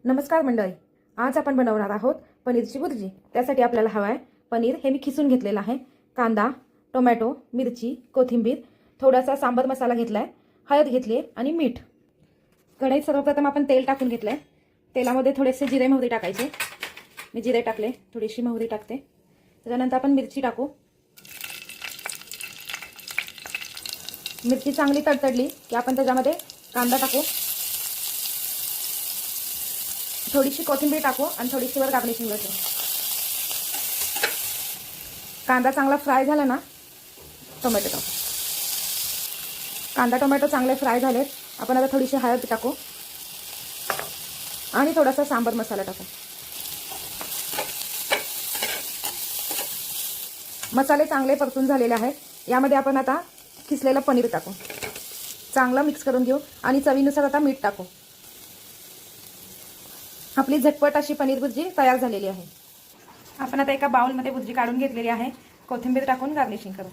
नमस्कार मंडळी, आज आपण बनवणार आहोत पनीरची भुर्जी। त्यासाठी आपल्याला हवा आहे पनीर। हे मी खिसून घेतलेलं आहे। कांदा, टोमॅटो, मिरची, कोथिंबीर, थोडासा सांबर मसाला घेतलाय, हळद घेतली आणि मीठ। कढईत सर्वप्रथम आपण तेल टाकून घेतलंय। तेलामध्ये थोडेसे जिरे मोहरी टाकायचे। मी जिरे टाकले, थोडीशी मोहरी टाकते। त्यानंतर आपण मिरची टाकू। मिरची चांगली तडतडली की आपण त्याच्यामध्ये कांदा टाकू, थोडीशी कोथिंबीर टाकू आणि थोडीशी वर गार्निशिंग करू। कांदा चांगला फ्राय झाला ना, टोमॅटो टाकू। कांदा टोमॅटो चांगले फ्राय झाले, आपण आता थोडीशी हळद टाकू आणि थोडासा सांबर मसाला टाकू। मसाले चांगले परतून झालेले आहेत। यामध्ये आपण आता किसलेलं पनीर टाकू, चांगलं मिक्स करून घेऊ आणि चवीनुसार आता मीठ टाकू। आपली झटपट अशी पनीर भुर्जी तयार झालेली आहे। आपण आता एका बाउलमध्ये भुर्जी काढून घेतलेली आहे। कोथिंबीर टाकून गार्निशिंग करू।